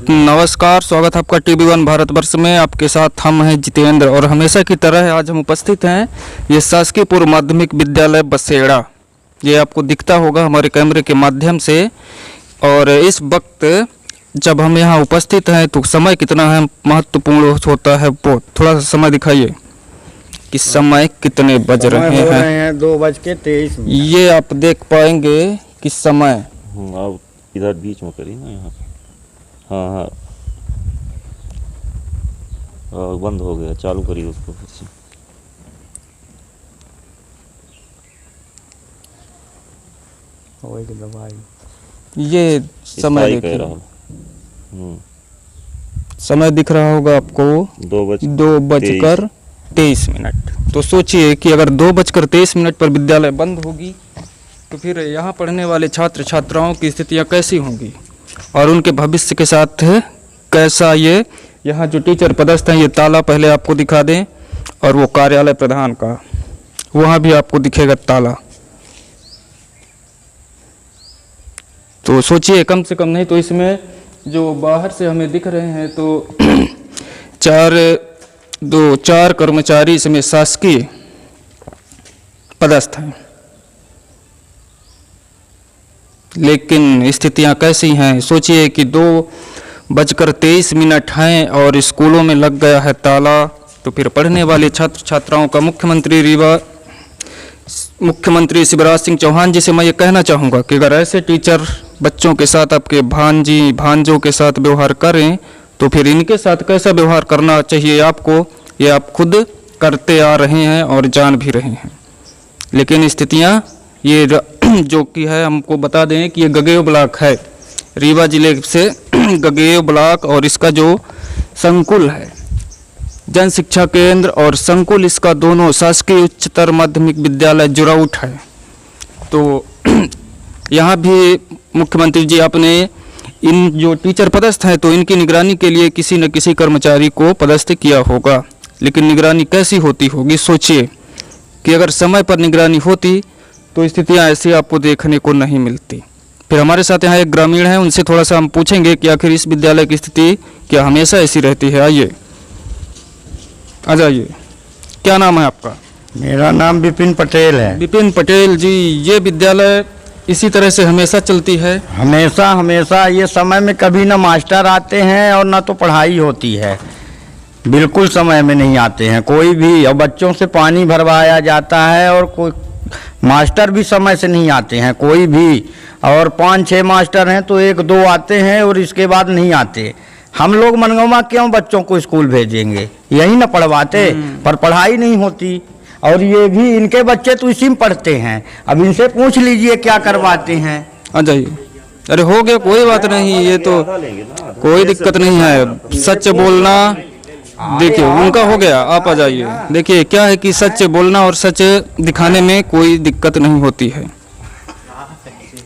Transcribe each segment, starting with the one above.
नमस्कार, स्वागत है आपका टीवी1 भारतवर्ष में। आपके साथ हम हैं जितेंद्र और हमेशा की तरह आज हम उपस्थित हैं ये शासकीय पूर्व माध्यमिक विद्यालय बसेड़ा। ये आपको दिखता होगा हमारे कैमरे के माध्यम से। और इस वक्त जब हम यहाँ उपस्थित हैं तो समय कितना है महत्वपूर्ण होता है, वो थोड़ा सा समय दिखाइए कि समय कितने बज रहे हैं। 2:23। ये आप देख पाएंगे कि समय आप इधर बीच में करिए ना, यहाँ पे। हाँ, बंद हो गया, चालू करिए उसको फिर से। ये समय कह रहा देखिए, समय दिख रहा होगा आपको 2:23। तो सोचिए कि अगर 2:23 पर विद्यालय बंद होगी तो फिर यहाँ पढ़ने वाले छात्र छात्राओं की स्थितियाँ कैसी होंगी और उनके भविष्य के साथ कैसा। ये यहाँ जो टीचर पदस्थ हैं, ये ताला पहले आपको दिखा दें, और वो कार्यालय प्रधान का वहाँ भी आपको दिखेगा ताला। तो सोचिए कम से कम नहीं तो इसमें जो बाहर से हमें दिख रहे हैं तो चार कर्मचारी इसमें शासकीय पदस्थ हैं। लेकिन स्थितियां कैसी हैं, सोचिए कि 2:23 हैं और स्कूलों में लग गया है ताला। तो फिर पढ़ने वाले छात्र छात्राओं का मुख्यमंत्री शिवराज सिंह चौहान जी से मैं ये कहना चाहूँगा कि अगर ऐसे टीचर बच्चों के साथ, आपके भांजी भांजों के साथ व्यवहार करें तो फिर इनके साथ कैसा व्यवहार करना चाहिए आपको, ये आप खुद करते आ रहे हैं और जान भी रहे हैं। लेकिन स्थितियाँ ये जो कि है, हमको बता दें कि ये गगेय ब्लॉक है, रीवा जिले से गगेय ब्लॉक, और इसका जो संकुल है जन शिक्षा केंद्र और संकुल, इसका दोनों शासकीय उच्चतर माध्यमिक विद्यालय जुराउट है। तो यहाँ भी मुख्यमंत्री जी आपने इन जो टीचर पदस्थ हैं तो इनकी निगरानी के लिए किसी न किसी कर्मचारी को पदस्थ किया होगा। लेकिन निगरानी कैसी होती होगी, सोचिए कि अगर समय पर निगरानी होती तो स्थितियाँ ऐसी आपको देखने को नहीं मिलती। फिर हमारे साथ यहाँ एक ग्रामीण हैं, उनसे थोड़ा सा हम पूछेंगे कि आखिर इस विद्यालय की स्थिति क्या हमेशा ऐसी रहती है। आइए, आ जाइए। क्या नाम है आपका? मेरा नाम विपिन पटेल है। विपिन पटेल जी, ये विद्यालय इसी तरह से हमेशा चलती है? हमेशा ये समय में कभी ना मास्टर आते हैं और ना तो पढ़ाई होती है, बिल्कुल समय में नहीं आते हैं कोई भी। और बच्चों से पानी भरवाया जाता है और कोई मास्टर भी समय से नहीं आते हैं कोई भी। और 5-6 मास्टर हैं तो 1-2 आते हैं और इसके बाद नहीं आते। हम लोग मनगवा क्यों बच्चों को स्कूल भेजेंगे, यही ना पढ़वाते, पर पढ़ाई नहीं होती। और ये भी इनके बच्चे तो इसी में पढ़ते हैं, अब इनसे पूछ लीजिए क्या करवाते हैं। आ जाइए। अरे हो गया, कोई बात नहीं, ये तो कोई दिक्कत नहीं है। सच बोलना, देखिए उनका हो गया, आप आ जाइए। देखिए क्या है कि सच बोलना और सच दिखाने में कोई दिक्कत नहीं होती है,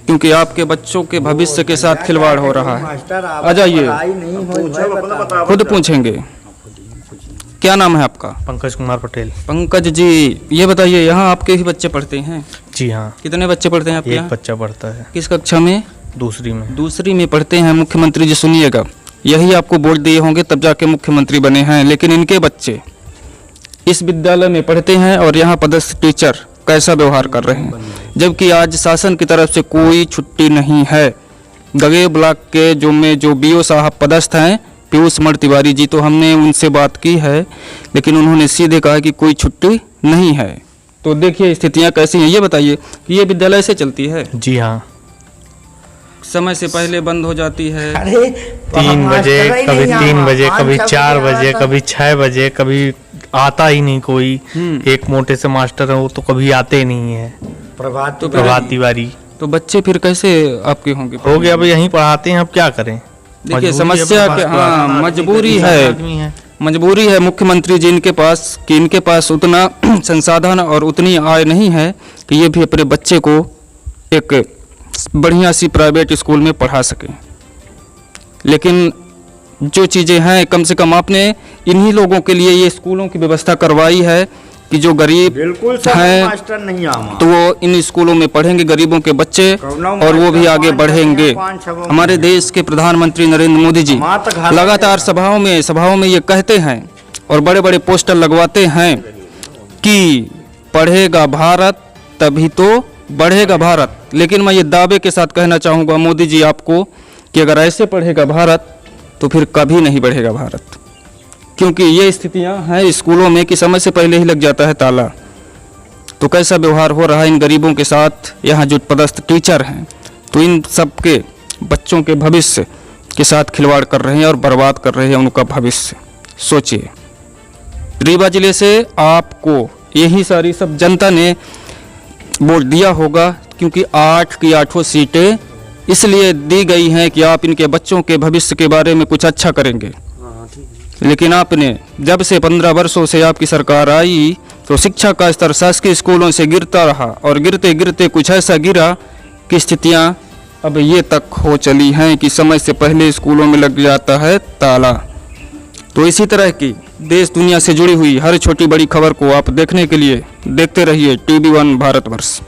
क्योंकि आपके बच्चों के भविष्य के साथ खिलवाड़ हो रहा है। आ जाइए, खुद पूछेंगे। क्या नाम है आपका? पंकज कुमार पटेल। पंकज जी, ये बताइए यहाँ आपके ही बच्चे पढ़ते हैं? जी हाँ। कितने बच्चे पढ़ते हैं आपके यहाँ? एक बच्चा पढ़ता है। किस कक्षा में? दूसरी में पढ़ते हैं। मुख्यमंत्री जी सुनिएगा, यही आपको वोट दिए होंगे तब जाके मुख्यमंत्री बने हैं, लेकिन इनके बच्चे इस विद्यालय में पढ़ते हैं और यहाँ पदस्थ टीचर कैसा व्यवहार कर रहे हैं, जबकि आज शासन की तरफ से कोई छुट्टी नहीं है। गगेय ब्लॉक के जो BO साहब पदस्थ हैं, पीयूष मर तिवारी जी, तो हमने उनसे बात की है लेकिन उन्होंने सीधे कहा कि कोई छुट्टी नहीं है। तो देखिए स्थितियाँ कैसी हैं। ये बताइए, ये विद्यालय से चलती है? जी हाँ। समय से पहले बंद हो जाती है? 3 बजे, कभी 3 बजे, कभी 4 बजे, कभी 6 बजे, कभी आता ही नहीं कोई। एक मोटे से मास्टर है, वो तो कभी आते नहीं है। प्रभात तिवारी। तो बच्चे फिर कैसे आपके होंगे? हो गया, अब यहीं पढ़ाते हैं, अब क्या करें। देखिए समस्या क्या, हाँ मजबूरी है मुख्यमंत्री जी इनके पास कि इनके पास उतना संसाधन और उतनी आय नहीं है कि ये भी अपने बच्चे को एक बढ़िया सी प्राइवेट स्कूल में पढ़ा सकें। लेकिन जो चीज़ें हैं, कम से कम आपने इन्हीं लोगों के लिए ये स्कूलों की व्यवस्था करवाई है कि जो गरीब बिल्कुल सब हैं मास्टर नहीं आमा। तो वो इन स्कूलों में पढ़ेंगे, गरीबों के बच्चे, और वो भी आगे बढ़ेंगे। हमारे देश के प्रधानमंत्री नरेंद्र मोदी जी लगातार सभाओं में ये कहते हैं और बड़े बड़े पोस्टर लगवाते हैं कि पढ़ेगा भारत तभी तो बढ़ेगा भारत। लेकिन मैं ये दावे के साथ कहना चाहूँगा मोदी जी आपको कि अगर ऐसे पढ़ेगा भारत तो फिर कभी नहीं बढ़ेगा भारत, क्योंकि ये स्थितियां हैं स्कूलों में कि समय से पहले ही लग जाता है ताला। तो कैसा व्यवहार हो रहा है इन गरीबों के साथ यहाँ जो पदस्थ टीचर हैं, तो इन सब के बच्चों के भविष्य के साथ खिलवाड़ कर रहे हैं और बर्बाद कर रहे हैं उनका भविष्य। सोचिए, रीवा जिले से आपको यही सारी सब जनता ने वोट दिया होगा, क्योंकि 8 की 8 सीटें इसलिए दी गई हैं कि आप इनके बच्चों के भविष्य के बारे में कुछ अच्छा करेंगे। लेकिन आपने जब से 15 वर्षों से आपकी सरकार आई तो शिक्षा का स्तर शासकीय स्कूलों से गिरता रहा और गिरते गिरते कुछ ऐसा गिरा कि स्थितियां अब ये तक हो चली हैं कि समय से पहले स्कूलों में लग जाता है ताला। तो इसी तरह की देश दुनिया से जुड़ी हुई हर छोटी बड़ी खबर को आप देखने के लिए देखते रहिए TV1 भारतवर्ष।